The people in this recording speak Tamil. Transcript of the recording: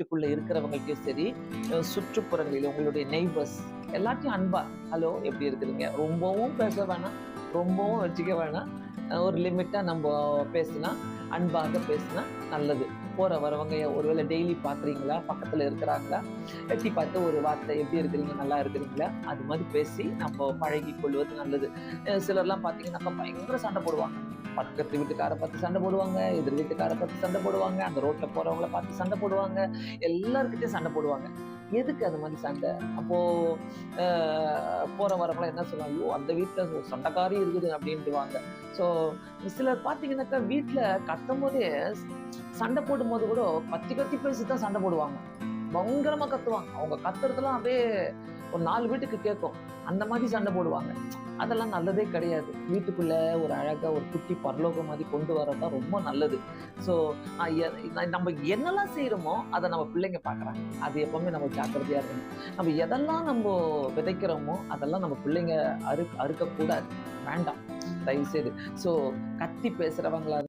வீட்டுக்குள்ள இருக்கிறவங்களுக்கே சரி, சுற்றுப்புறங்களில் உங்களுடைய நெய்பர்ஸ் எல்லாத்தையும் அன்பா, ஹலோ எப்படி இருக்கிறீங்க? ரொம்பவும் பேச வேணாம், ரொம்பவும் வச்சுக்க வேணாம். ஒரு லிமிட்டா நம்ம பேசினா, அன்பாக பேசினா நல்லது. போற வரவங்க ஒருவேளை டெய்லி பார்க்குறீங்களா? பக்கத்துல இருக்கிறாங்களா? எட்டி பார்த்து ஒரு வார்த்தை எப்படி இருக்கிறீங்க? நல்லா இருக்கிறீங்களா? அது மாதிரி பேசி நம்ம பழகிக் கொள்வது நல்லது. சிலர்லாம் பார்த்தீங்கன்னாக்கா பயங்கர சண்டை போடுவாங்க. பக்கத்து வீட்டுக்கார பார்த்து சண்டை போடுவாங்க, எதிர் வீட்டுக்கார பார்த்து சண்டை போடுவாங்க, அந்த ரோட்ல போறவங்கள பார்த்து சண்டை போடுவாங்க, எல்லார்கிட்டயும் சண்டை போடுவாங்க. எதுக்கு அந்த மாதிரி சண்டை? அப்போ போற வரவங்களாம் என்ன சொல்லுவாங்க, ஐயோ அந்த வீட்டுல ஒரு சண்டைக்காரி இருக்குது அப்படின்ட்டுவாங்க. ஸோ சிலர் பார்த்தீங்கன்னாக்கா வீட்டுல கத்தும் போதே சண்டை போடும் போது கூட கத்தி கத்தி பேசி தான் சண்டை போடுவாங்க. பயங்கரமா கத்துவாங்க. அவங்க கத்துறதுலாம் அப்படியே ஒரு 4 வீட்டுக்கு கேட்கும். அந்த மாதிரி சண்டை போடுவாங்க. அதெல்லாம் நல்லதே கிடையாது. வீட்டுக்குள்ள ஒரு அழகா ஒரு குட்டி பரலோகம் மாதிரி கொண்டு வரதான் ரொம்ப நல்லது. ஸோ நம்ம என்னெல்லாம் செய்யறோமோ அதை நம்ம பிள்ளைங்க பார்க்குறாங்க. அது எப்பவுமே நம்ம ஜாக்கிரதையா இருக்கணும். நம்ம எதெல்லாம் நம்ம விதைக்கிறோமோ அதெல்லாம் நம்ம பிள்ளைங்க அறுக்கக்கூடாது. வேண்டாம் தயவு செய்து. ஸோ கத்தி பேசுறவங்களா